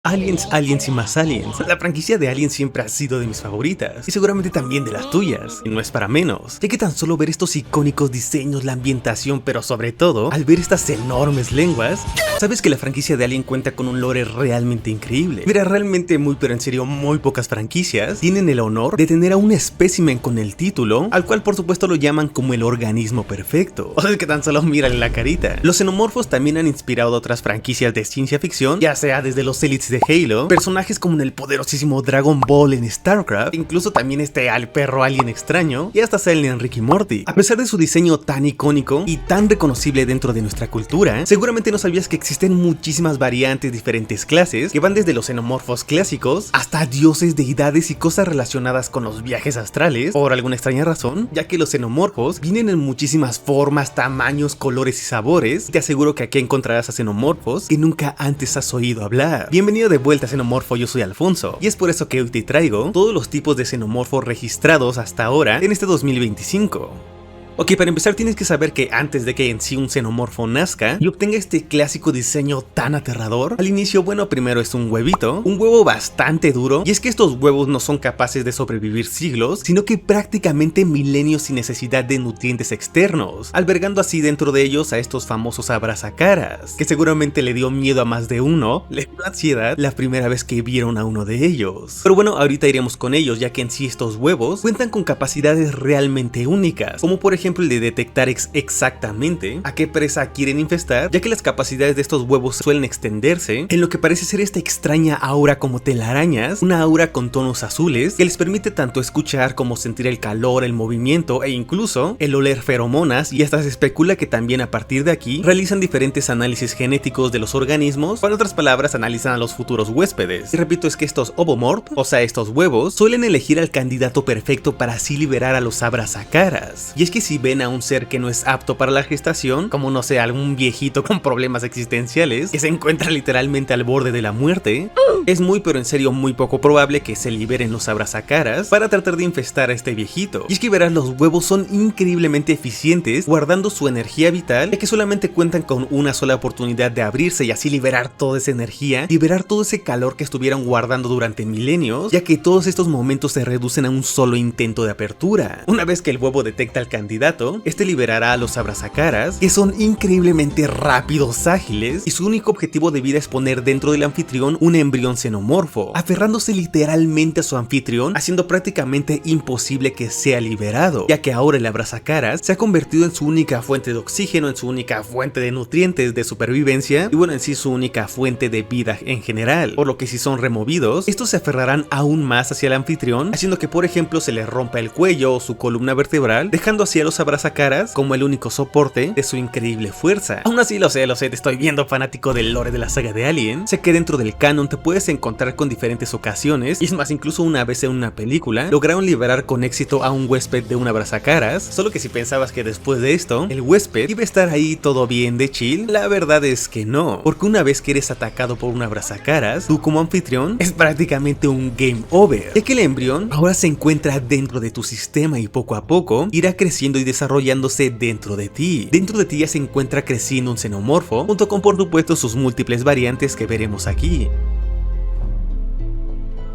Aliens, Aliens y más Aliens. La franquicia de Aliens siempre ha sido de mis favoritas, y seguramente también de las tuyas, y no es para menos, ya que tan solo ver estos icónicos diseños, la ambientación, pero sobre todo, al ver estas enormes lenguas, sabes que la franquicia de Alien cuenta con un lore realmente increíble. Mira, realmente pero en serio muy pocas franquicias tienen el honor de tener a un espécimen con el título, al cual por supuesto lo llaman como el organismo perfecto. O sea, es que tan solo mírale la carita. Los xenomorfos también han inspirado a otras franquicias de ciencia ficción, ya sea desde los Elites de Halo, personajes como en el poderosísimo Dragon Ball en StarCraft, incluso también al perro alien extraño, y hasta salen en Rick y Morty. A pesar de su diseño tan icónico y tan reconocible dentro de nuestra cultura, seguramente no sabías que existen muchísimas variantes, diferentes clases, que van desde los xenomorfos clásicos hasta dioses, deidades y cosas relacionadas con los viajes astrales, por alguna extraña razón, ya que los xenomorfos vienen en muchísimas formas, tamaños, colores y sabores. Te aseguro que aquí encontrarás a xenomorfos que nunca antes has oído hablar. Bienvenido de vuelta a Xenomorfo, yo soy Alfonso, y es por eso que hoy te traigo todos los tipos de xenomorfos registrados hasta ahora en este 2025. Ok, para empezar tienes que saber que antes de que en sí un xenomorfo nazca y obtenga este clásico diseño tan aterrador, al inicio, bueno, primero es un huevito, un huevo bastante duro, y es que estos huevos no son capaces de sobrevivir siglos, sino que prácticamente milenios sin necesidad de nutrientes externos, albergando así dentro de ellos a estos famosos abrazacaras, que seguramente le dio miedo a más de uno, le dio ansiedad la primera vez que vieron a uno de ellos. Pero bueno, ahorita iremos con ellos, ya que en sí estos huevos cuentan con capacidades realmente únicas, como por ejemplo el de detectar exactamente a qué presa quieren infestar, ya que las capacidades de estos huevos suelen extenderse en lo que parece ser esta extraña aura como telarañas, una aura con tonos azules que les permite tanto escuchar como sentir el calor, el movimiento e incluso el oler feromonas, y hasta se especula que también a partir de aquí realizan diferentes análisis genéticos de los organismos, o en otras palabras analizan a los futuros huéspedes. Y repito, es que estos ovomorph, o sea estos huevos, suelen elegir al candidato perfecto para así liberar a los abrazacaras. Y es que si ven a un ser que no es apto para la gestación, como no sé, algún viejito con problemas existenciales que se encuentra literalmente al borde de la muerte, es muy pero en serio muy poco probable que se liberen los abrazacaras para tratar de infestar a este viejito. Y es que verás, los huevos son increíblemente eficientes guardando su energía vital, ya que solamente cuentan con una sola oportunidad de abrirse y así liberar toda esa energía, liberar todo ese calor que estuvieron guardando durante milenios, ya que todos estos momentos se reducen a un solo intento de apertura. Una vez que el huevo detecta al candidato, este liberará a los abrazacaras, que son increíblemente rápidos, ágiles, y su único objetivo de vida es poner dentro del anfitrión un embrión xenomorfo, aferrándose literalmente a su anfitrión, haciendo prácticamente imposible que sea liberado, ya que ahora el abrazacaras se ha convertido en su única fuente de oxígeno, en su única fuente de nutrientes de supervivencia, y bueno, en sí su única fuente de vida en general, por lo que si son removidos, estos se aferrarán aún más hacia el anfitrión, haciendo que por ejemplo se les rompa el cuello o su columna vertebral, dejando así a los abrazacaras como el único soporte de su increíble fuerza. Aún así lo sé, te estoy viendo fanático del lore de la saga de Alien. Sé que dentro del canon te puedes encontrar con diferentes ocasiones, y es más, incluso una vez en una película lograron liberar con éxito a un huésped de un abrazacaras, solo que si pensabas que después de esto el huésped iba a estar ahí todo bien de chill, la verdad es que no, porque una vez que eres atacado por un abrazacaras, tú como anfitrión es prácticamente un game over, ya que el embrión ahora se encuentra dentro de tu sistema y poco a poco irá creciendo y desarrollándose dentro de ti. Dentro de ti ya se encuentra creciendo un xenomorfo, junto con por supuesto sus múltiples variantes que veremos aquí.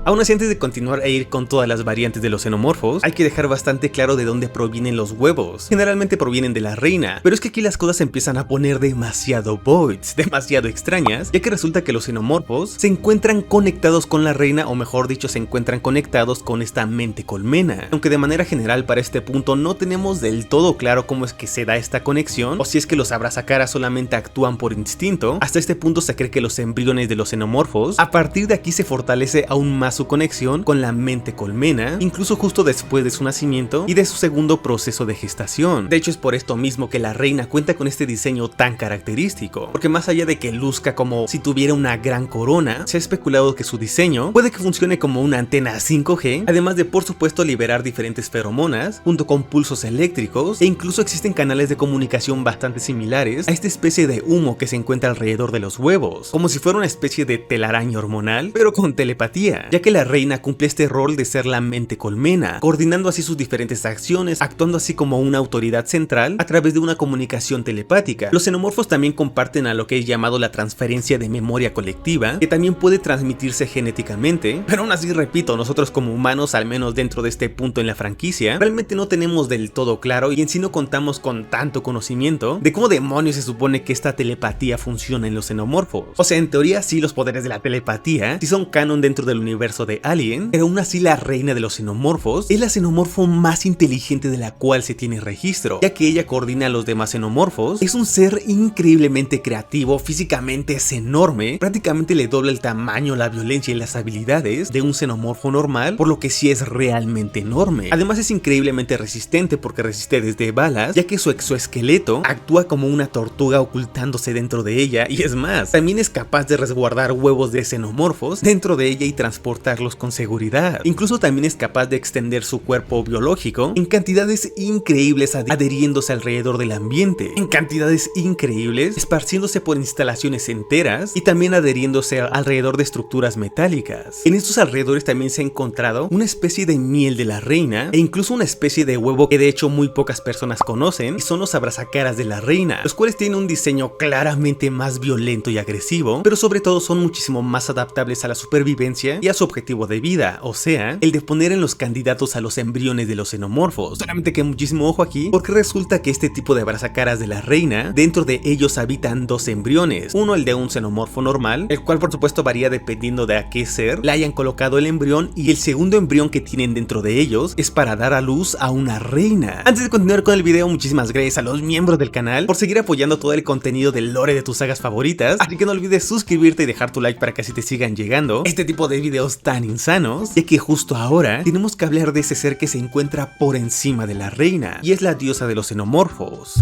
Aún así, antes de continuar e ir con todas las variantes de los xenomorfos, hay que dejar bastante claro de dónde provienen los huevos. Generalmente provienen de la reina, pero es que aquí las cosas se empiezan a poner demasiado voids, demasiado extrañas, ya que resulta que los xenomorfos se encuentran conectados con la reina, o mejor dicho, se encuentran conectados con esta mente colmena. Aunque de manera general para este punto no tenemos del todo claro cómo es que se da esta conexión, o si es que los abrazacaras solamente actúan por instinto. Hasta este punto se cree que los embriones de los xenomorfos, a partir de aquí se fortalece aún más su conexión con la mente colmena, incluso justo después de su nacimiento y de su segundo proceso de gestación. De hecho, es por esto mismo que la reina cuenta con este diseño tan característico, porque más allá de que luzca como si tuviera una gran corona, se ha especulado que su diseño puede que funcione como una antena 5G, además de por supuesto liberar diferentes feromonas junto con pulsos eléctricos, e incluso existen canales de comunicación bastante similares a esta especie de humo que se encuentra alrededor de los huevos, como si fuera una especie de telaraña hormonal, pero con telepatía, ya que la reina cumple este rol de ser la mente colmena, coordinando así sus diferentes acciones, actuando así como una autoridad central a través de una comunicación telepática. Los xenomorfos también comparten a lo que es llamado la transferencia de memoria colectiva, que también puede transmitirse genéticamente, pero aún así repito, nosotros como humanos, al menos dentro de este punto en la franquicia, realmente no tenemos del todo claro y en sí no contamos con tanto conocimiento de cómo demonios se supone que esta telepatía funciona en los xenomorfos. O sea, en teoría sí los poderes de la telepatía sí son canon dentro del universo de Alien, pero aún así la reina de los xenomorfos es la xenomorfo más inteligente de la cual se tiene registro, ya que ella coordina a los demás xenomorfos. Es un ser increíblemente creativo, físicamente es enorme, prácticamente le dobla el tamaño, la violencia y las habilidades de un xenomorfo normal, por lo que sí es realmente enorme. Además es increíblemente resistente porque resiste desde balas, ya que su exoesqueleto actúa como una tortuga ocultándose dentro de ella, y es más, también es capaz de resguardar huevos de xenomorfos dentro de ella y transportarlos con seguridad. Incluso también es capaz de extender su cuerpo biológico en cantidades increíbles, adheriéndose alrededor del ambiente, en cantidades increíbles, esparciéndose por instalaciones enteras y también adheriéndose alrededor de estructuras metálicas. En estos alrededores también se ha encontrado una especie de miel de la reina e incluso una especie de huevo que de hecho muy pocas personas conocen, y son los abrazacaras de la reina, los cuales tienen un diseño claramente más violento y agresivo, pero sobre todo son muchísimo más adaptables a la supervivencia y a su objetivo de vida, o sea, el de poner en los candidatos a los embriones de los xenomorfos. Solamente que muchísimo ojo aquí, porque resulta que este tipo de abrazacaras de la reina, dentro de ellos habitan dos embriones, uno el de un xenomorfo normal, el cual por supuesto varía dependiendo de a qué ser le hayan colocado el embrión, y el segundo embrión que tienen dentro de ellos es para dar a luz a una reina. Antes de continuar con el video, muchísimas gracias a los miembros del canal por seguir apoyando todo el contenido del lore de tus sagas favoritas, así que no olvides suscribirte y dejar tu like para que así te sigan llegando este tipo de videos tan insanos, ya que justo ahora tenemos que hablar de ese ser que se encuentra por encima de la reina, y es la diosa de los xenomorfos.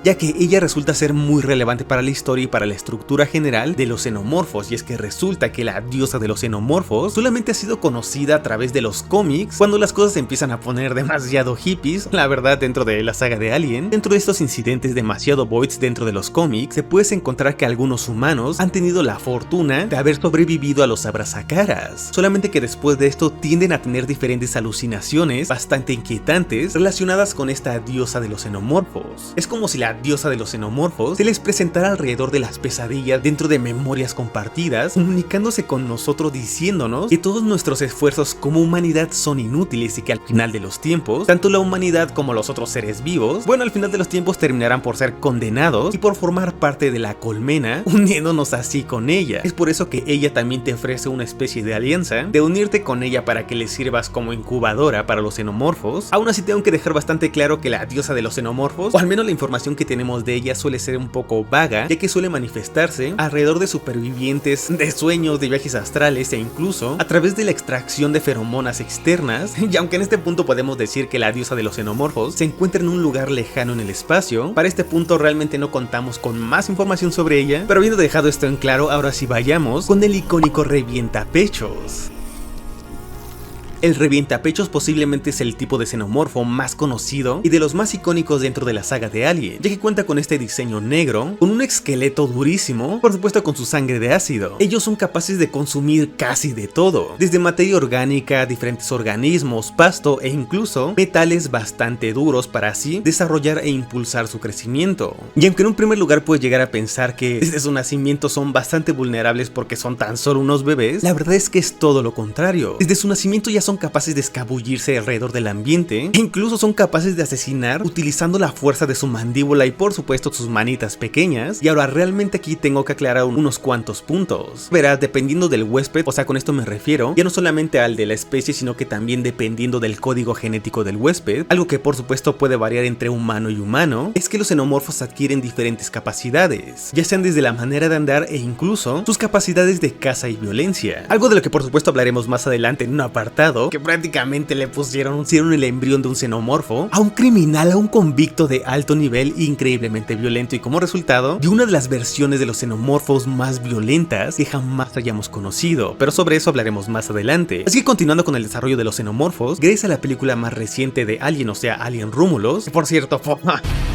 Ya que ella resulta ser muy relevante para la historia y para la estructura general de los xenomorfos, y es que resulta que la diosa de los xenomorfos solamente ha sido conocida a través de los cómics, cuando las cosas se empiezan a poner demasiado hippies, la verdad, dentro de la saga de Alien. Dentro de estos incidentes demasiado voids dentro de los cómics, se puede encontrar que algunos humanos han tenido la fortuna de haber sobrevivido a los abrazacaras, solamente que después de esto tienden a tener diferentes alucinaciones bastante inquietantes relacionadas con esta diosa de los xenomorfos. Es como si la diosa de los xenomorfos se les presentara alrededor de las pesadillas dentro de memorias compartidas, comunicándose con nosotros diciéndonos que todos nuestros esfuerzos como humanidad son inútiles y que al final de los tiempos, tanto la humanidad como los otros seres vivos, bueno, al final de los tiempos terminarán por ser condenados y por formar parte de la colmena, uniéndonos así con ella. Es por eso que ella también te ofrece una especie de alianza, de unirte con ella para que le sirvas como incubadora para los xenomorfos. Aún así tengo que dejar bastante claro que la diosa de los xenomorfos, o al menos la información que tenemos de ella, suele ser un poco vaga, ya que suele manifestarse alrededor de supervivientes, de sueños, de viajes astrales e incluso a través de la extracción de feromonas externas. Y aunque en este punto podemos decir que la diosa de los xenomorfos se encuentra en un lugar lejano en el espacio, para este punto realmente no contamos con más información sobre ella. Pero habiendo dejado esto en claro, ahora sí vayamos con el icónico revientapechos. El revientapechos posiblemente es el tipo de xenomorfo más conocido y de los más icónicos dentro de la saga de Alien, ya que cuenta con este diseño negro, con un esqueleto durísimo, por supuesto con su sangre de ácido. Ellos son capaces de consumir casi de todo, desde materia orgánica, diferentes organismos, pasto e incluso metales bastante duros, para así desarrollar e impulsar su crecimiento. Y aunque en un primer lugar puedes llegar a pensar que desde su nacimiento son bastante vulnerables porque son tan solo unos bebés, la verdad es que es todo lo contrario. Desde su nacimiento ya son capaces de escabullirse alrededor del ambiente e incluso son capaces de asesinar utilizando la fuerza de su mandíbula y por supuesto sus manitas pequeñas. Y ahora realmente aquí tengo que aclarar unos cuantos puntos. Verás, dependiendo del huésped, o sea, con esto me refiero ya no solamente al de la especie, sino que también dependiendo del código genético del huésped, algo que por supuesto puede variar entre humano y humano, es que los xenomorfos adquieren diferentes capacidades, ya sean desde la manera de andar e incluso sus capacidades de caza y violencia, algo de lo que por supuesto hablaremos más adelante en un apartado que prácticamente hicieron el embrión de un xenomorfo a un criminal, a un convicto de alto nivel increíblemente violento, y como resultado de una de las versiones de los xenomorfos más violentas que jamás hayamos conocido, pero sobre eso hablaremos más adelante. Así que continuando con el desarrollo de los xenomorfos, gracias a la película más reciente de Alien, o sea Alien Romulus, que por cierto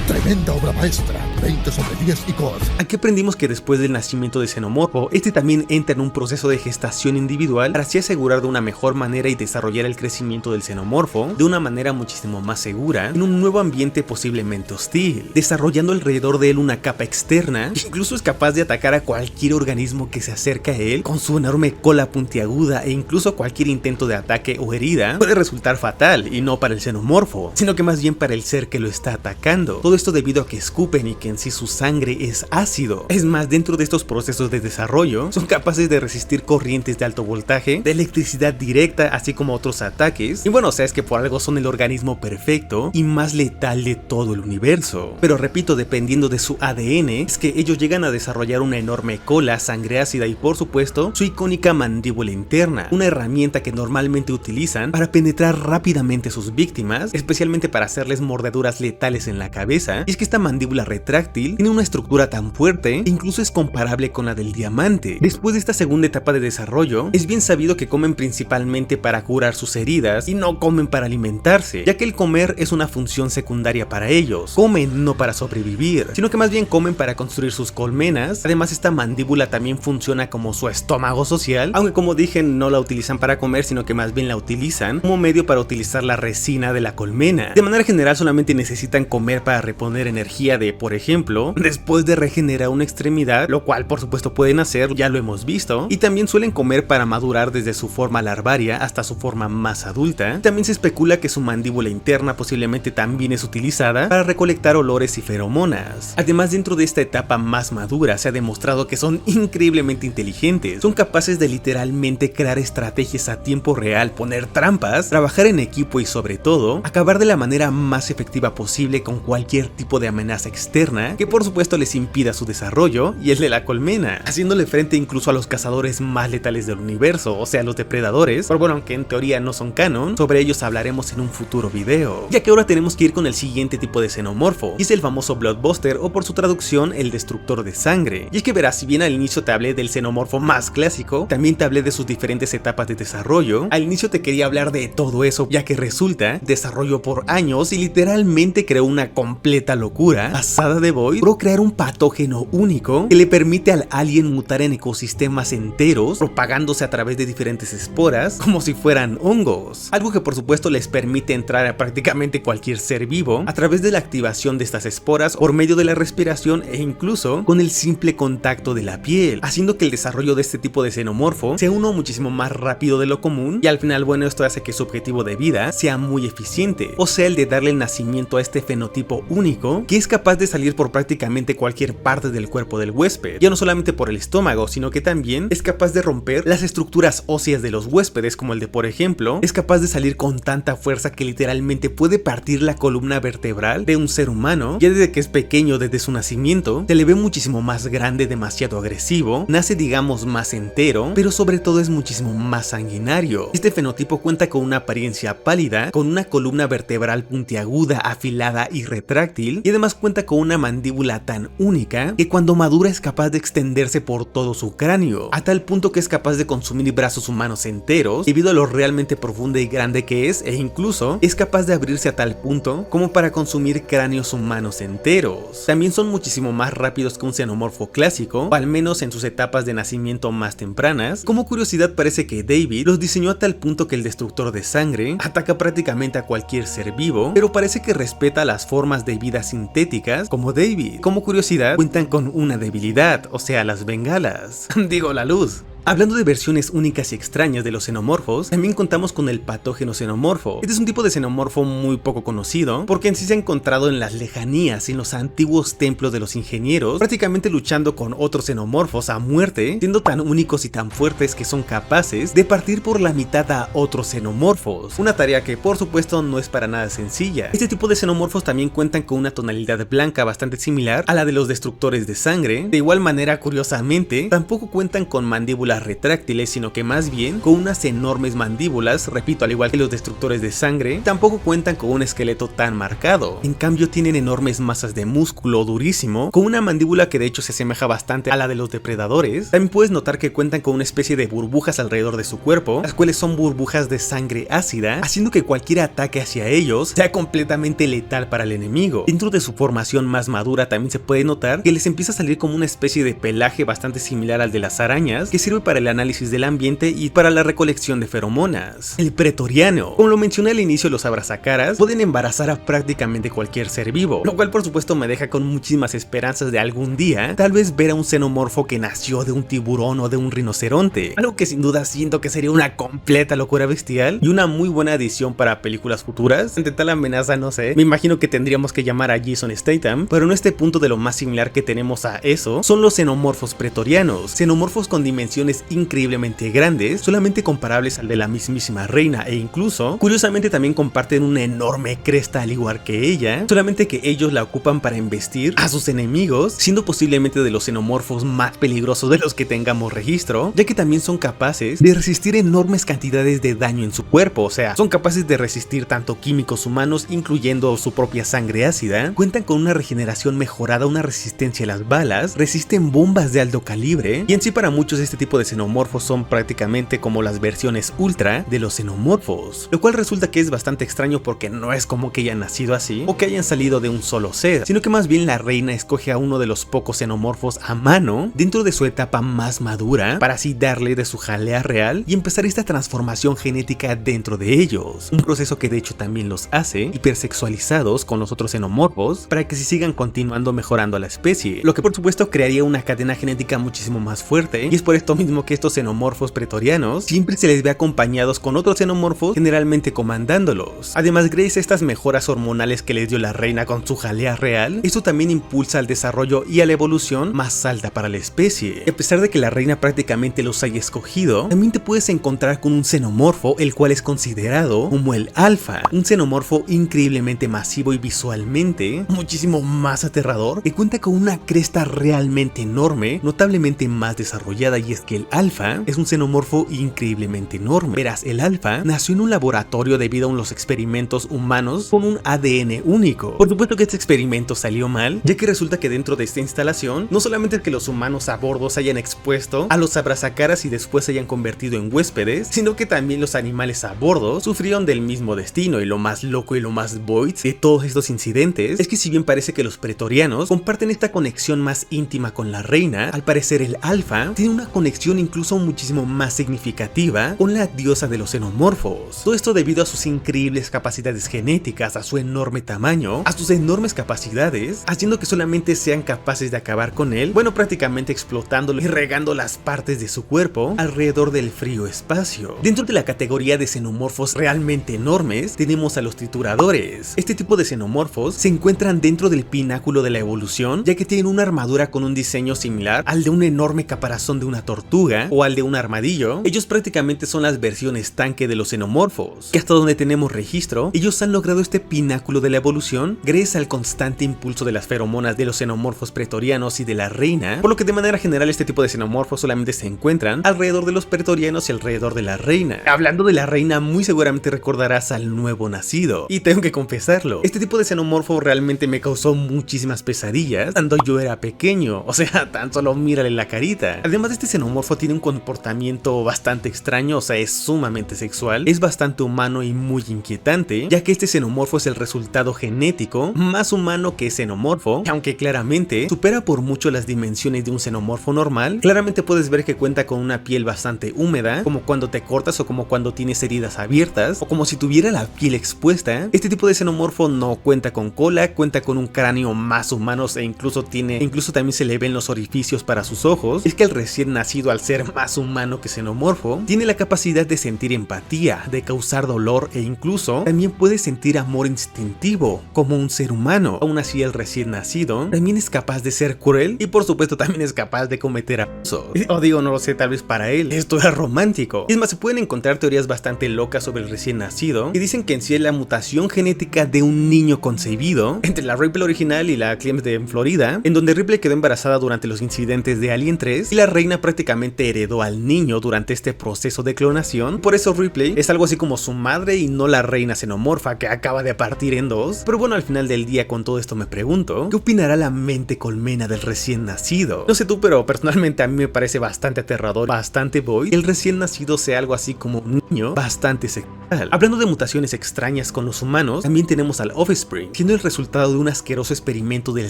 tremenda obra maestra, 20 sobre 10 y core. Aquí aprendimos que después del nacimiento de xenomorfo, este también entra en un proceso de gestación individual para así asegurar de una mejor manera y desarrollar el crecimiento del xenomorfo de una manera muchísimo más segura en un nuevo ambiente posiblemente hostil, desarrollando alrededor de él una capa externa que incluso es capaz de atacar a cualquier organismo que se acerca a él con su enorme cola puntiaguda, e incluso cualquier intento de ataque o herida puede resultar fatal, y no para el xenomorfo, sino que más bien para el ser que lo está atacando. Todo esto debido a que escupen y que en sí su sangre es ácido. Es más, dentro de estos procesos de desarrollo son capaces de resistir corrientes de alto voltaje, de electricidad directa, así como otros ataques. Y bueno, o sea, es que por algo son el organismo perfecto y más letal de todo el universo. Pero repito, dependiendo de su ADN, es que ellos llegan a desarrollar una enorme cola, sangre ácida y por supuesto su icónica mandíbula interna, una herramienta que normalmente utilizan para penetrar rápidamente a sus víctimas, especialmente para hacerles mordeduras letales en la cabeza. Y es que esta mandíbula retráctil tiene una estructura tan fuerte que incluso es comparable con la del diamante. Después de esta segunda etapa de desarrollo, es bien sabido que comen principalmente para curar sus heridas y no comen para alimentarse, ya que el comer es una función secundaria para ellos. Comen no para sobrevivir, sino que más bien comen para construir sus colmenas. Además, esta mandíbula también funciona como su estómago social, aunque como dije no la utilizan para comer, sino que más bien la utilizan como medio para utilizar la resina de la colmena. De manera general solamente necesitan comer para reponer energía de, por ejemplo, después de regenerar una extremidad, lo cual por supuesto pueden hacer, ya lo hemos visto, y también suelen comer para madurar desde su forma larvaria hasta su forma más adulta. También se especula que su mandíbula interna posiblemente también es utilizada para recolectar olores y feromonas. Además, dentro de esta etapa más madura se ha demostrado que son increíblemente inteligentes, son capaces de literalmente crear estrategias a tiempo real, poner trampas, trabajar en equipo y sobre todo, acabar de la manera más efectiva posible con cualquier tipo de amenaza externa que por supuesto les impida su desarrollo y el de la colmena, haciéndole frente incluso a los cazadores más letales del universo, o sea los depredadores, pero bueno, aunque en teoría no son canon, sobre ellos hablaremos en un futuro video. Ya que ahora tenemos que ir con el siguiente tipo de xenomorfo, y es el famoso Bloodbuster, o por su traducción, el destructor de sangre. Y es que verás, si bien al inicio te hablé del xenomorfo más clásico, también te hablé de sus diferentes etapas de desarrollo. Al inicio te quería hablar de todo eso, ya que resulta, desarrolló por años y literalmente creó una completa locura, pasada de Void, logró crear un patógeno único que le permite al alien mutar en ecosistemas enteros, propagándose a través de diferentes esporas, como si fueran hongos. Algo que por supuesto les permite entrar a prácticamente cualquier ser vivo a través de la activación de estas esporas por medio de la respiración e incluso con el simple contacto de la piel, haciendo que el desarrollo de este tipo de xenomorfo sea uno muchísimo más rápido de lo común, y al final, bueno, esto hace que su objetivo de vida sea muy eficiente, o sea, el de darle el nacimiento a este fenotipo único que es capaz de salir por prácticamente cualquier parte del cuerpo del huésped, ya no solamente por el estómago, sino que también es capaz de romper las estructuras óseas de los huéspedes, como el de, por ejemplo, es capaz de salir con tanta fuerza que literalmente puede partir la columna vertebral de un ser humano. Ya desde que es pequeño, desde su nacimiento, se le ve muchísimo más grande, demasiado agresivo, nace digamos más entero, pero sobre todo es muchísimo más sanguinario. Este fenotipo cuenta con una apariencia pálida, con una columna vertebral puntiaguda, afilada y retráctil, y además cuenta con una mandíbula tan única que cuando madura es capaz de extenderse por todo su cráneo, a tal punto que es capaz de consumir brazos humanos enteros debido a lo realmente profunda y grande que es, e incluso es capaz de abrirse a tal punto como para consumir cráneos humanos enteros. También son muchísimo más rápidos que un xenomorfo clásico, o al menos en sus etapas de nacimiento más tempranas. Como curiosidad, parece que David los diseñó a tal punto que el destructor de sangre ataca prácticamente a cualquier ser vivo, pero parece que respeta las formas de vida sintéticas como David. Como curiosidad, cuentan con una debilidad, o sea, las bengalas. Digo, la luz. Hablando de versiones únicas y extrañas de los xenomorfos, también contamos con el patógeno xenomorfo. Este es un tipo de xenomorfo muy poco conocido, porque en sí se ha encontrado en las lejanías, en los antiguos templos de los ingenieros, prácticamente luchando con otros xenomorfos a muerte, siendo tan únicos y tan fuertes que son capaces de partir por la mitad a otros xenomorfos. Una tarea que por supuesto no es para nada sencilla. Este tipo de xenomorfos también cuentan con una tonalidad blanca bastante similar a la de los destructores de sangre. De igual manera, curiosamente, tampoco cuentan con mandíbula mandíbulas retráctiles, sino que más bien con unas enormes mandíbulas, repito, al igual que los destructores de sangre. Tampoco cuentan con un esqueleto tan marcado, en cambio tienen enormes masas de músculo durísimo, con una mandíbula que de hecho se asemeja bastante a la de los depredadores. También puedes notar que cuentan con una especie de burbujas alrededor de su cuerpo, las cuales son burbujas de sangre ácida, haciendo que cualquier ataque hacia ellos sea completamente letal para el enemigo. Dentro de su formación más madura también se puede notar que les empieza a salir como una especie de pelaje bastante similar al de las arañas, que sirve para el análisis del ambiente y para la recolección de feromonas. El pretoriano, como lo mencioné al inicio, los abrazacaras pueden embarazar a prácticamente cualquier ser vivo, lo cual por supuesto me deja con muchísimas esperanzas de algún día tal vez ver a un xenomorfo que nació de un tiburón o de un rinoceronte, algo que sin duda siento que sería una completa locura bestial y una muy buena adición para películas futuras. Ante tal amenaza, no sé, me imagino que tendríamos que llamar a Jason Statham, pero en este punto de lo más similar que tenemos a eso son los xenomorfos pretorianos, xenomorfos con dimensiones increíblemente grandes, solamente comparables al de la mismísima reina, e incluso, curiosamente, también comparten una enorme cresta al igual que ella, solamente que ellos la ocupan para embestir a sus enemigos, siendo posiblemente de los xenomorfos más peligrosos de los que tengamos registro, ya que también son capaces de resistir enormes cantidades de daño en su cuerpo, o sea, son capaces de resistir tanto químicos humanos, incluyendo su propia sangre ácida, cuentan con una regeneración mejorada, una resistencia a las balas, resisten bombas de alto calibre, y en sí para muchos este tipo de xenomorfos son prácticamente como las versiones ultra de los xenomorfos, lo cual resulta que es bastante extraño porque no es como que hayan nacido así o que hayan salido de un solo ser, sino que más bien la reina escoge a uno de los pocos xenomorfos a mano dentro de su etapa más madura para así darle de su jalea real y empezar esta transformación genética dentro de ellos, un proceso que de hecho también los hace hipersexualizados con los otros xenomorfos para que se sigan continuando mejorando a la especie, lo que por supuesto crearía una cadena genética muchísimo más fuerte, y es por esto mismo que estos xenomorfos pretorianos siempre se les ve acompañados con otros xenomorfos generalmente comandándolos. Además, gracias a estas mejoras hormonales que les dio la reina con su jalea real, esto también impulsa al desarrollo y a la evolución más alta para la especie. Y a pesar de que la reina prácticamente los haya escogido, también te puedes encontrar con un xenomorfo el cual es considerado como el alfa, un xenomorfo increíblemente masivo y visualmente muchísimo más aterrador, que cuenta con una cresta realmente enorme, notablemente más desarrollada, y es que el alfa es un xenomorfo increíblemente enorme. Verás, el alfa nació en un laboratorio debido a los experimentos humanos con un ADN único. Por supuesto que este experimento salió mal, ya que resulta que dentro de esta instalación no solamente es que los humanos a bordo se hayan expuesto a los abrazacaras y después se hayan convertido en huéspedes, sino que también los animales a bordo sufrieron del mismo destino. Y lo más loco y lo más void de todos estos incidentes es que si bien parece que los pretorianos comparten esta conexión más íntima con la reina, al parecer el alfa tiene una conexión incluso muchísimo más significativa con la diosa de los xenomorfos. Todo esto debido a sus increíbles capacidades genéticas, a su enorme tamaño, a sus enormes capacidades, haciendo que solamente sean capaces de acabar con él, bueno, prácticamente explotándolo y regando las partes de su cuerpo alrededor del frío espacio. Dentro de la categoría de xenomorfos realmente enormes tenemos a los trituradores. Este tipo de xenomorfos se encuentran dentro del pináculo de la evolución, ya que tienen una armadura con un diseño similar al de un enorme caparazón de una tortuga o al de un armadillo. Ellos prácticamente son las versiones tanque de los xenomorfos, que hasta donde tenemos registro, ellos han logrado este pináculo de la evolución gracias al constante impulso de las feromonas de los xenomorfos pretorianos y de la reina, por lo que de manera general este tipo de xenomorfos solamente se encuentran alrededor de los pretorianos y alrededor de la reina. Hablando de la reina, muy seguramente recordarás al nuevo nacido, y tengo que confesarlo, este tipo de xenomorfo realmente me causó muchísimas pesadillas cuando yo era pequeño, o sea, tan solo mírale la carita. Además, este xenomorfo tiene un comportamiento bastante extraño, o sea, es sumamente sexual, es bastante humano y muy inquietante, ya que este xenomorfo es el resultado genético más humano que xenomorfo, aunque claramente supera por mucho las dimensiones de un xenomorfo normal. Claramente puedes ver que cuenta con una piel bastante húmeda, como cuando te cortas o como cuando tienes heridas abiertas, o como si tuviera la piel expuesta. Este tipo de xenomorfo no cuenta con cola, cuenta con un cráneo más humano e incluso también se le ven los orificios para sus ojos. Es que el recién nacido, al ser más humano que xenomorfo, tiene la capacidad de sentir empatía, de causar dolor e incluso también puede sentir amor instintivo como un ser humano. Aún así, el recién nacido también es capaz de ser cruel y por supuesto también es capaz de cometer abusos. O digo, no lo sé, tal vez para él esto es romántico. Es más, se pueden encontrar teorías bastante locas sobre el recién nacido que dicen que en sí es la mutación genética de un niño concebido entre la Ripley original y la Clems de Florida, en donde Ripley quedó embarazada durante los incidentes de Alien 3 y la reina prácticamente prácticamente heredó al niño durante este proceso de clonación. Por eso Ripley es algo así como su madre y no la reina xenomorfa que acaba de partir en dos. Pero bueno, al final del día con todo esto me pregunto, ¿qué opinará la mente colmena del recién nacido? No sé tú, pero personalmente a mí me parece bastante aterrador, bastante void, que el recién nacido sea algo así como un niño bastante sexual. Hablando de mutaciones extrañas con los humanos, también tenemos al Offspring, siendo el resultado de un asqueroso experimento del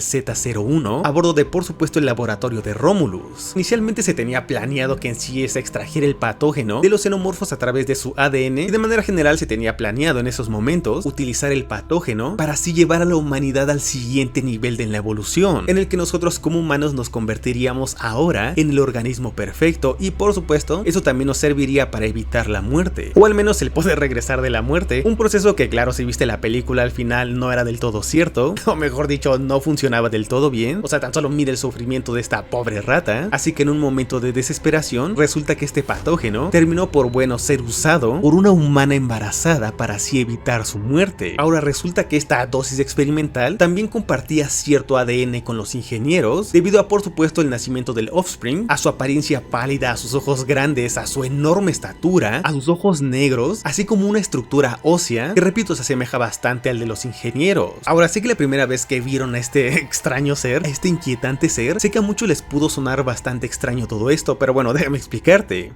Z-01 a bordo de, por supuesto, el laboratorio de Romulus. Inicialmente se tenía planeado que en sí se extrajera el patógeno de los xenomorfos a través de su ADN, y de manera general se tenía planeado en esos momentos utilizar el patógeno para así llevar a la humanidad al siguiente nivel de la evolución, en el que nosotros como humanos nos convertiríamos ahora en el organismo perfecto, y por supuesto eso también nos serviría para evitar la muerte, o al menos el poder regresar de la muerte, un proceso que claro, si viste la película al final no era del todo cierto, o mejor dicho no funcionaba del todo bien. O sea, tan solo mide el sufrimiento de esta pobre rata. Así que en un momento de desesperación resulta que este patógeno terminó por bueno ser usado por una humana embarazada para así evitar su muerte. Ahora resulta que esta dosis experimental también compartía cierto ADN con los ingenieros, debido a por supuesto el nacimiento del Offspring, a su apariencia pálida, a sus ojos grandes, a su enorme estatura, a sus ojos negros, así como una estructura ósea que, repito, se asemeja bastante al de los ingenieros. Ahora sí que la primera vez que vieron a este extraño ser, a este inquietante ser, sé que a muchos les pudo sonar bastante extraño todo esto, pero bueno, déjame explicarte.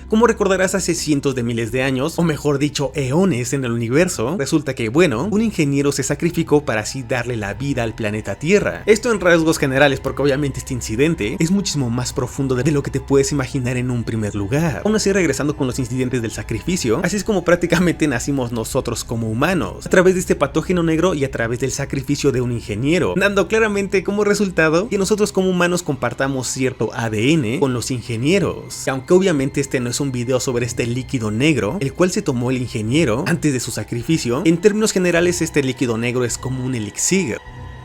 Como recordarás, hace cientos de miles de años, o mejor dicho, eones en el universo, resulta que, bueno, un ingeniero se sacrificó para así darle la vida al planeta Tierra. Esto en rasgos generales, porque obviamente este incidente es muchísimo más profundo de lo que te puedes imaginar en un primer lugar. Aún así, regresando con los incidentes del sacrificio, así es como prácticamente nacimos nosotros como humanos, a través de este patógeno negro y a través del sacrificio de un ingeniero, dando claramente como resultado que nosotros como humanos compartamos cierto ADN con los ingenieros. Y aunque obviamente este no es un video sobre este líquido negro, el cual se tomó el ingeniero antes de su sacrificio, en términos generales este líquido negro es como un elixir.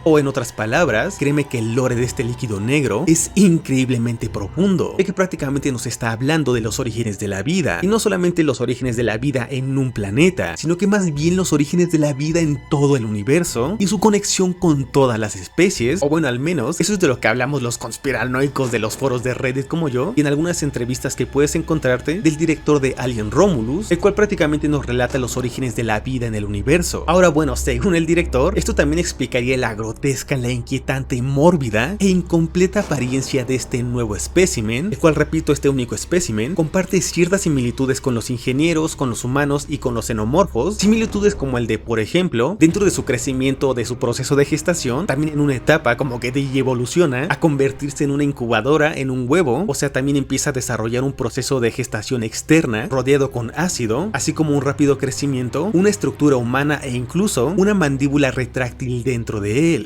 O en otras palabras, créeme que el lore de este líquido negro es increíblemente profundo, ya que prácticamente nos está hablando de los orígenes de la vida, y no solamente los orígenes de la vida en un planeta, sino que más bien los orígenes de la vida en todo el universo y su conexión con todas las especies, o bueno, al menos eso es de lo que hablamos los conspiranoicos de los foros de Reddit como yo, y en algunas entrevistas que puedes encontrarte del director de Alien Romulus, el cual prácticamente nos relata los orígenes de la vida en el universo. Ahora bueno, según el director, esto también explicaría la grotesca, la inquietante, mórbida e incompleta apariencia de este nuevo espécimen, el cual, repito, este único espécimen comparte ciertas similitudes con los ingenieros, con los humanos y con los xenomorfos, similitudes como el de, por ejemplo, dentro de su crecimiento o de su proceso de gestación, también en una etapa como que evoluciona a convertirse en una incubadora, en un huevo, o sea, también empieza a desarrollar un proceso de gestación externa rodeado con ácido, así como un rápido crecimiento, una estructura humana e incluso una mandíbula retráctil dentro de él.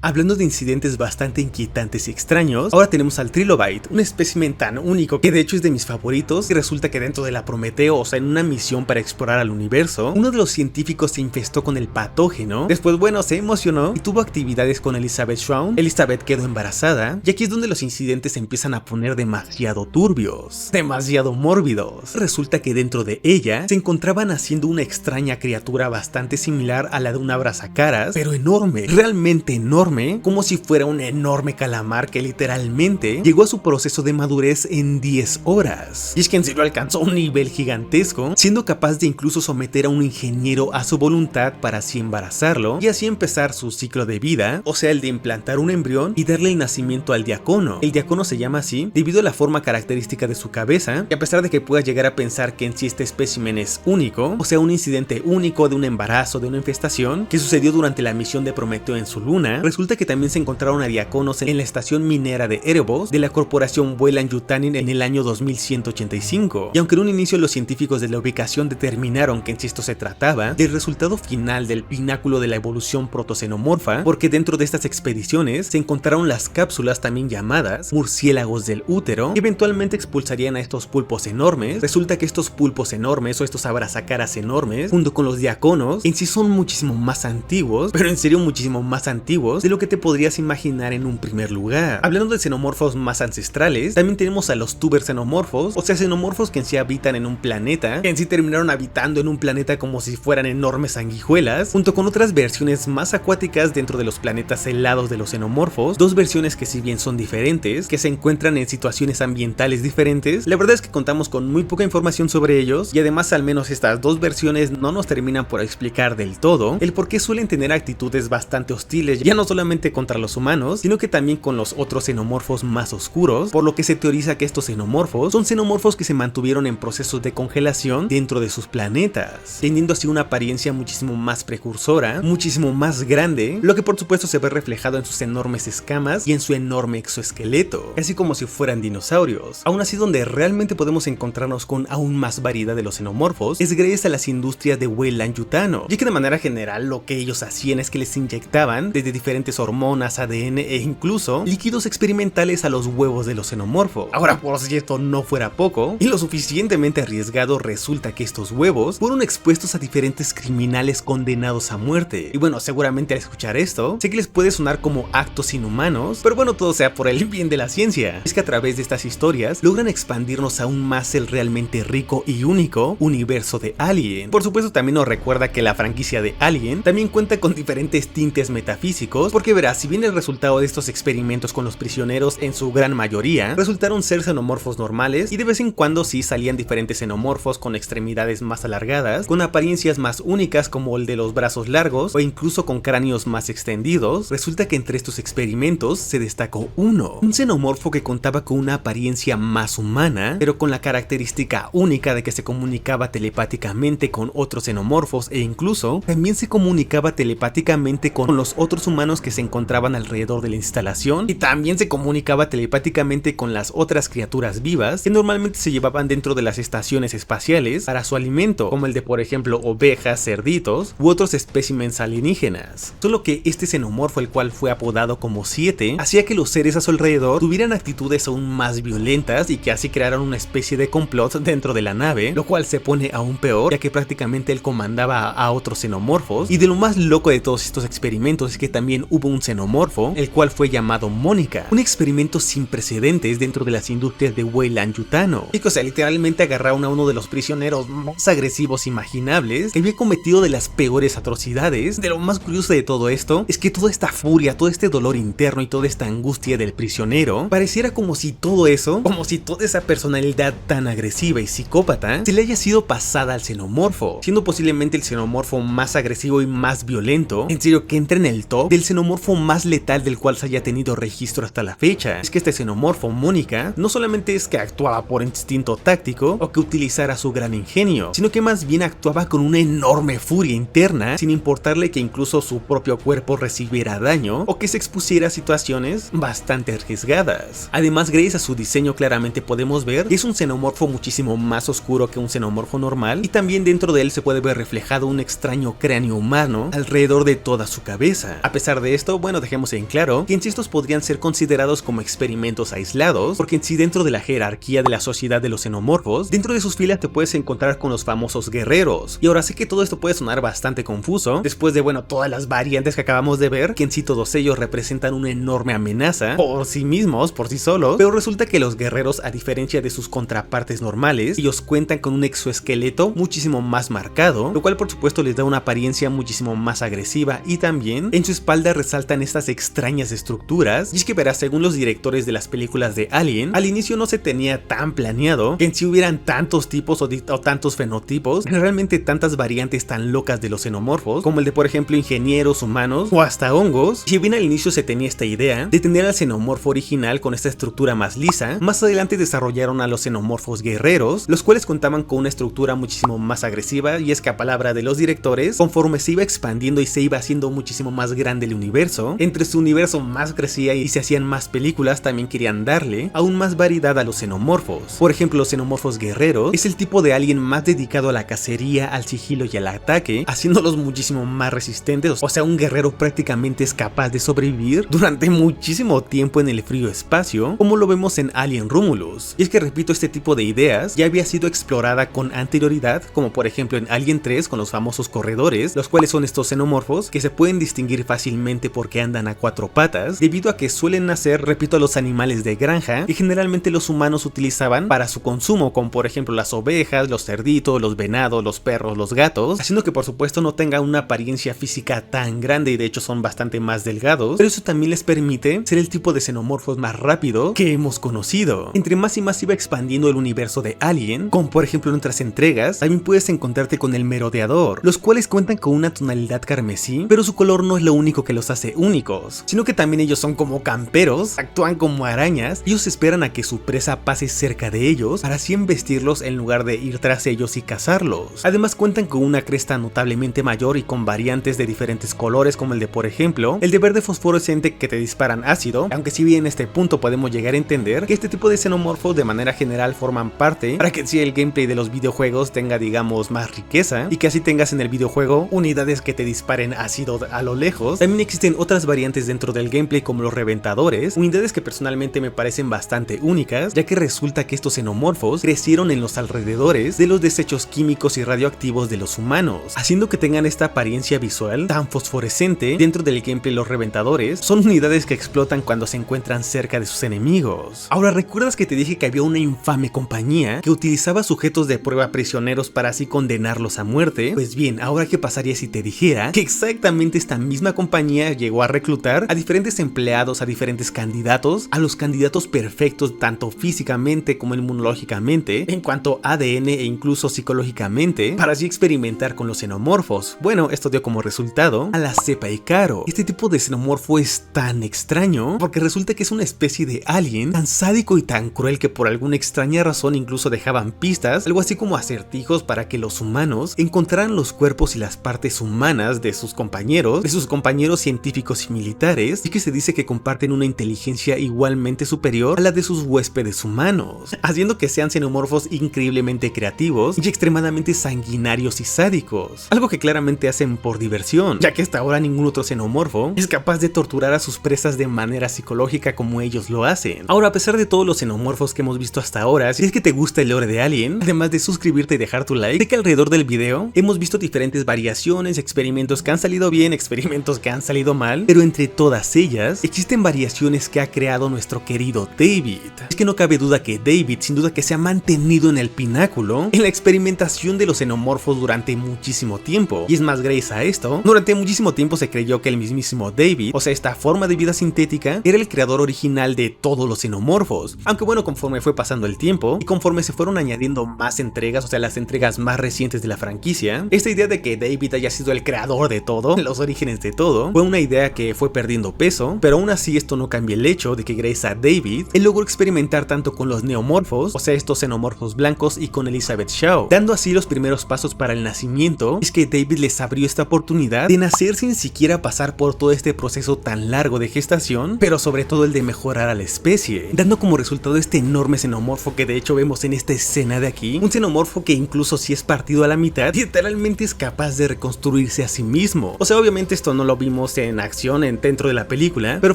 Hablando de incidentes bastante inquietantes y extraños, ahora tenemos al Trilobite, un espécimen tan único que de hecho es de mis favoritos, y resulta que dentro de la Prometeo, o sea en una misión para explorar al universo, uno de los científicos se infestó con el patógeno, después bueno se emocionó y tuvo actividades con Elizabeth Shroud. Elizabeth quedó embarazada, y aquí es donde los incidentes se empiezan a poner demasiado turbios, demasiado mórbidos. Resulta que dentro de ella se encontraba naciendo una extraña criatura bastante similar a la de un abrazacaras, pero enorme, realmente enorme, como si fuera un enorme calamar que literalmente llegó a su proceso de madurez en 10 horas. Y es que en serio alcanzó un nivel gigantesco, siendo capaz de incluso someter a un ingeniero a su voluntad para así embarazarlo y así empezar su ciclo de vida, o sea el de implantar un embrión y darle el nacimiento al diácono. El diácono se llama así debido a la forma característica de su cabeza, y a pesar de que puedas llegar a pensar que en sí este espécimen es único, o sea un incidente único de un embarazo, de una infestación que sucedió durante la misión de Prometeo en su luna, resulta que también se encontraron a diáconos en la estación minera de Erebos de la corporación Weyland-Yutani en el año 2185, y aunque en un inicio los científicos de la ubicación determinaron que en sí esto se trataba del resultado final del pináculo de la evolución protoxenomorfa, porque dentro de estas expediciones se encontraron las cápsulas también llamadas murciélagos del útero, que eventualmente expulsarían a estos pulpos enormes. Resulta que estos pulpos enormes o estos abrazacaras enormes junto con los diáconos en sí son muchísimo más antiguos, pero en serio muchísimo más antiguos de lo que te podrías imaginar en un primer lugar. Hablando de xenomorfos más ancestrales, también tenemos a los tuber xenomorfos, o sea, xenomorfos que en sí habitan en un planeta, que en sí terminaron habitando en un planeta como si fueran enormes sanguijuelas, junto con otras versiones más acuáticas dentro de los planetas helados de los xenomorfos, dos versiones que si bien son diferentes, que se encuentran en situaciones ambientales diferentes. La verdad es que contamos con muy poca información sobre ellos, y además al menos estas dos versiones no nos terminan por explicar del todo el por qué suelen tener actitudes bastante hostiles, ya no solamente contra los humanos, sino que también con los otros xenomorfos más oscuros, por lo que se teoriza que estos xenomorfos son xenomorfos que se mantuvieron en procesos de congelación dentro de sus planetas, teniendo así una apariencia muchísimo más precursora, muchísimo más grande, lo que por supuesto se ve reflejado en sus enormes escamas y en su enorme exoesqueleto, casi como si fueran dinosaurios. Aún así, donde realmente podemos encontrarnos con aún más variedad de los xenomorfos es gracias a las industrias de Weyland-Yutano, ya que de manera general lo que ellos hacían es que les inyectaban desde diferentes hormonas, ADN e incluso líquidos experimentales a los huevos de los xenomorfos. Ahora, por si esto no fuera poco, y lo suficientemente arriesgado, resulta que estos huevos fueron expuestos a diferentes criminales condenados a muerte. Y bueno, seguramente al escuchar esto, sé que les puede sonar como actos inhumanos, pero bueno, todo sea por el bien de la ciencia. Es que a través de estas historias logran expandirnos aún más el realmente rico y único universo de Alien. Por supuesto, también nos recuerda que la franquicia de Alien también cuenta con diferentes tintes metafísicos, porque verás, si bien el resultado de estos experimentos con los prisioneros en su gran mayoría resultaron ser xenomorfos normales, y de vez en cuando sí salían diferentes xenomorfos con extremidades más alargadas, con apariencias más únicas como el de los brazos largos o incluso con cráneos más extendidos, resulta que entre estos experimentos se destacó un xenomorfo que contaba con una apariencia más humana, pero con la característica única de que se comunicaba telepáticamente con otros xenomorfos e incluso también se comunicaba telepáticamente con los otros humanos que se encontraban alrededor de la instalación, y también se comunicaba telepáticamente con las otras criaturas vivas que normalmente se llevaban dentro de las estaciones espaciales para su alimento, como el de por ejemplo ovejas, cerditos u otros espécimes alienígenas. Solo que este xenomorfo, el cual fue apodado como 7, hacía que los seres a su alrededor tuvieran actitudes aún más violentas y que así crearon una especie de complot dentro de la nave, lo cual se pone aún peor, ya que prácticamente él comandaba a otros xenomorfos. Y de lo más loco de todos estos experimentos es que también hubo un xenomorfo, el cual fue llamado Mónica, un experimento sin precedentes dentro de las industrias de Weyland-Yutano, y que, o sea, literalmente agarraron a uno de los prisioneros más agresivos imaginables, que había cometido de las peores atrocidades. De lo más curioso de todo esto es que toda esta furia, todo este dolor interno y toda esta angustia del prisionero pareciera como si todo eso, como si toda esa personalidad tan agresiva y psicópata se le haya sido pasada al xenomorfo, siendo posiblemente el xenomorfo más agresivo y más violento, en serio que entra en el top del xenomorfo más letal del cual se haya tenido registro hasta la fecha. Es que este xenomorfo, Mónica, no solamente es que actuaba por instinto táctico o que utilizara su gran ingenio, sino que más bien actuaba con una enorme furia interna, sin importarle que incluso su propio cuerpo recibiera daño o que se expusiera a situaciones bastante arriesgadas. Además, gracias a su diseño claramente podemos ver que es un xenomorfo muchísimo más oscuro que un xenomorfo normal, y también dentro de él se puede ver reflejado un extraño cráneo humano alrededor de toda su cabeza. A pesar de esto, bueno, dejemos en claro que en sí estos podrían ser considerados como experimentos aislados, porque en sí dentro de la jerarquía de la sociedad de los xenomorfos, dentro de sus filas te puedes encontrar con los famosos guerreros. Y ahora sé que todo esto puede sonar bastante confuso, después de, bueno, todas las variantes que acabamos de ver, que en sí todos ellos representan una enorme amenaza por sí mismos, por sí solos, pero resulta que los guerreros, a diferencia de sus contrapartes normales, ellos cuentan con un exoesqueleto muchísimo más marcado, lo cual por supuesto les da una apariencia muchísimo más agresiva, y también en su espalda resaltan estas extrañas estructuras. Y es que verás, según los directores de las películas de Alien, al inicio no se tenía tan planeado que en sí hubieran tantos tipos o tantos fenotipos, realmente tantas variantes tan locas de los xenomorfos, como el de por ejemplo ingenieros, humanos o hasta hongos. Si bien al inicio se tenía esta idea de tener al xenomorfo original con esta estructura más lisa, más adelante desarrollaron a los xenomorfos guerreros, los cuales contaban con una estructura muchísimo más agresiva, y es que a palabra de los directores, conforme se iba expandiendo y se iba haciendo muchísimo más grande el universo, entre su universo más crecía y se hacían más películas, también querían darle aún más variedad a los xenomorfos. Por ejemplo, los xenomorfos guerreros es el tipo de alien más dedicado a la cacería, al sigilo y al ataque, haciéndolos muchísimo más resistentes. O sea, un guerrero prácticamente es capaz de sobrevivir durante muchísimo tiempo en el frío espacio, como lo vemos en Alien Romulus. Y es que, repito, este tipo de ideas ya había sido explorada con anterioridad, como por ejemplo en Alien 3 con los famosos corredores, los cuales son estos xenomorfos que se pueden distinguir fácilmente simplemente porque andan a 4 patas, debido a que suelen nacer, repito, los animales de granja que generalmente los humanos utilizaban para su consumo, como por ejemplo las ovejas, los cerditos, los venados, los perros, los gatos, haciendo que por supuesto no tengan una apariencia física tan grande y de hecho son bastante más delgados, pero eso también les permite ser el tipo de xenomorfos más rápido que hemos conocido. Entre más y más iba expandiendo el universo de Alien, como por ejemplo en otras entregas, también puedes encontrarte con el merodeador, los cuales cuentan con una tonalidad carmesí, pero su color no es lo único que los hace únicos, sino que también ellos son como camperos, actúan como arañas, y ellos esperan a que su presa pase cerca de ellos para así embestirlos en lugar de ir tras ellos y cazarlos. Además cuentan con una cresta notablemente mayor y con variantes de diferentes colores, como el de por ejemplo el de verde fosforescente que te disparan ácido, aunque si bien en este punto podemos llegar a entender que este tipo de xenomorfos de manera general forman parte para que si el gameplay de los videojuegos tenga digamos más riqueza y que así tengas en el videojuego unidades que te disparen ácido a lo lejos. También existen otras variantes dentro del gameplay como los reventadores, unidades que personalmente me parecen bastante únicas, ya que resulta que estos xenomorfos crecieron en los alrededores de los desechos químicos y radioactivos de los humanos, haciendo que tengan esta apariencia visual tan fosforescente. Dentro del gameplay los reventadores son unidades que explotan cuando se encuentran cerca de sus enemigos. Ahora, ¿recuerdas que te dije que había una infame compañía que utilizaba sujetos de prueba prisioneros para así condenarlos a muerte? Pues bien, ahora ¿qué pasaría si te dijera que exactamente esta misma compañía llegó a reclutar a diferentes empleados, a diferentes candidatos, a los candidatos perfectos tanto físicamente como inmunológicamente, en cuanto a ADN e incluso psicológicamente, para así experimentar con los xenomorfos? Bueno, esto dio como resultado a la cepa Icaro. Este tipo de xenomorfo es tan extraño porque resulta que es una especie de alien tan sádico y tan cruel que por alguna extraña razón incluso dejaban pistas, algo así como acertijos para que los humanos encontraran los cuerpos y las partes humanas de sus compañeros científicos y militares, y que se dice que comparten una inteligencia igualmente superior a la de sus huéspedes humanos, haciendo que sean xenomorfos increíblemente creativos y extremadamente sanguinarios y sádicos, algo que claramente hacen por diversión, ya que hasta ahora ningún otro xenomorfo es capaz de torturar a sus presas de manera psicológica como ellos lo hacen. Ahora, a pesar de todos los xenomorfos que hemos visto hasta ahora, si es que te gusta el lore de Alien, además de suscribirte y dejar tu like, sé que alrededor del video hemos visto diferentes variaciones, experimentos que han salido bien, experimentos que han salido mal, pero entre todas ellas existen variaciones que ha creado nuestro querido David. Es que no cabe duda que David sin duda que se ha mantenido en el pináculo en la experimentación de los xenomorfos durante muchísimo tiempo, y es más, gracias a esto, durante muchísimo tiempo se creyó que el mismísimo David, o sea esta forma de vida sintética, era el creador original de todos los xenomorfos, aunque bueno, conforme fue pasando el tiempo y conforme se fueron añadiendo más entregas, o sea las entregas más recientes de la franquicia, esta idea de que David haya sido el creador de todo, los orígenes de todo, fue una idea que fue perdiendo peso, pero aún así esto no cambia el hecho de que gracias a David, él logró experimentar tanto con los neomorfos, o sea estos xenomorfos blancos, y con Elizabeth Shaw, dando así los primeros pasos para el nacimiento. Es que David les abrió esta oportunidad de nacer sin siquiera pasar por todo este proceso tan largo de gestación, pero sobre todo el de mejorar a la especie, dando como resultado este enorme xenomorfo que de hecho vemos en esta escena de aquí, un xenomorfo que incluso si es partido a la mitad, literalmente es capaz de reconstruirse a sí mismo. O sea, obviamente esto no lo vimos en acción dentro de la película, pero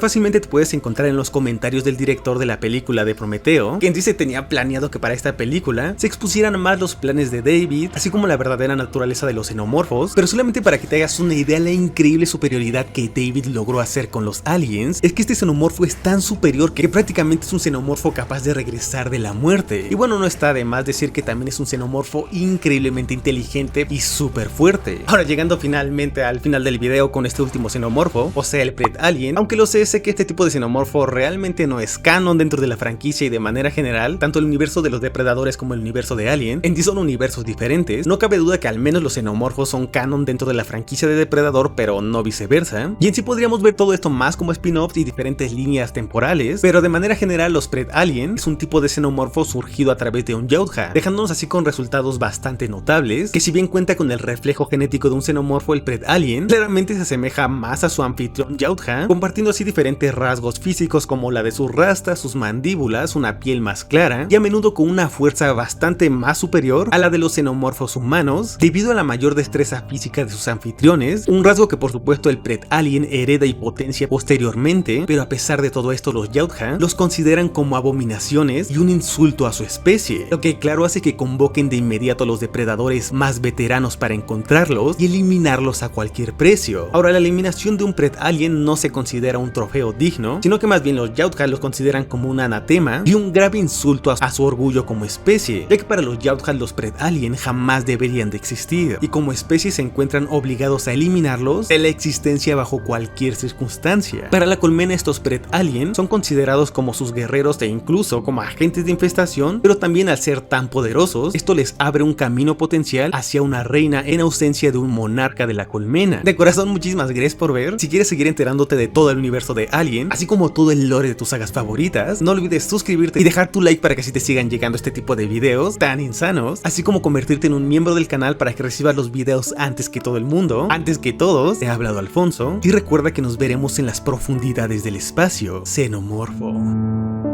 fácilmente te puedes encontrar en los comentarios del director de la película de Prometeo, que en sí se tenía planeado que para esta película se expusieran más los planes de David, así como la verdadera naturaleza de los xenomorfos, pero solamente para que te hagas una idea de la increíble superioridad que David logró hacer con los aliens. Es que este xenomorfo es tan superior que prácticamente es un xenomorfo capaz de regresar de la muerte, y bueno, no está de más decir que también es un xenomorfo increíblemente inteligente y súper fuerte. Ahora, llegando finalmente al final del video con este último xenomorfo, o sea el Pred Alien, aunque lo sé que este tipo de xenomorfo realmente no es canon dentro de la franquicia y de manera general, tanto el universo de los depredadores como el universo de Alien en sí son universos diferentes, no cabe duda que al menos los xenomorfos son canon dentro de la franquicia de Depredador, pero no viceversa, y en sí podríamos ver todo esto más como spin-offs y diferentes líneas temporales, pero de manera general los Pred Alien es un tipo de xenomorfo surgido a través de un Yautja, dejándonos así con resultados bastante notables, que si bien cuenta con el reflejo genético de un xenomorfo, el Pred Alien claramente se asemeja más a su anfitrión Yautja, compartiendo así diferentes rasgos físicos como la de sus rastas, sus mandíbulas, una piel más clara y a menudo con una fuerza bastante más superior a la de los xenomorfos humanos, debido a la mayor destreza física de sus anfitriones, un rasgo que por supuesto el Pred Alien hereda y potencia posteriormente, pero a pesar de todo esto los Yautja los consideran como abominaciones y un insulto a su especie, lo que claro hace que convoquen de inmediato a los depredadores más veteranos para encontrarlos y eliminarlos a cualquier precio. Ahora, la eliminación capturación de un Pred Alien no se considera un trofeo digno, sino que más bien los Yautja los consideran como un anatema y un grave insulto a su orgullo como especie, ya que para los Yautja los Pred Alien jamás deberían de existir, y como especie se encuentran obligados a eliminarlos de la existencia bajo cualquier circunstancia. Para la colmena estos Pred Alien son considerados como sus guerreros e incluso como agentes de infestación, pero también al ser tan poderosos, esto les abre un camino potencial hacia una reina en ausencia de un monarca de la colmena. De corazón, muchísimas gracias por ver. Si quieres seguir enterándote de todo el universo de Alien, así como todo el lore de tus sagas favoritas, no olvides suscribirte y dejar tu like para que así te sigan llegando este tipo de videos tan insanos, así como convertirte en un miembro del canal para que recibas los videos antes que todo el mundo. Antes que todos, te ha hablado Alfonso, y recuerda que nos veremos en las profundidades del espacio xenomorfo.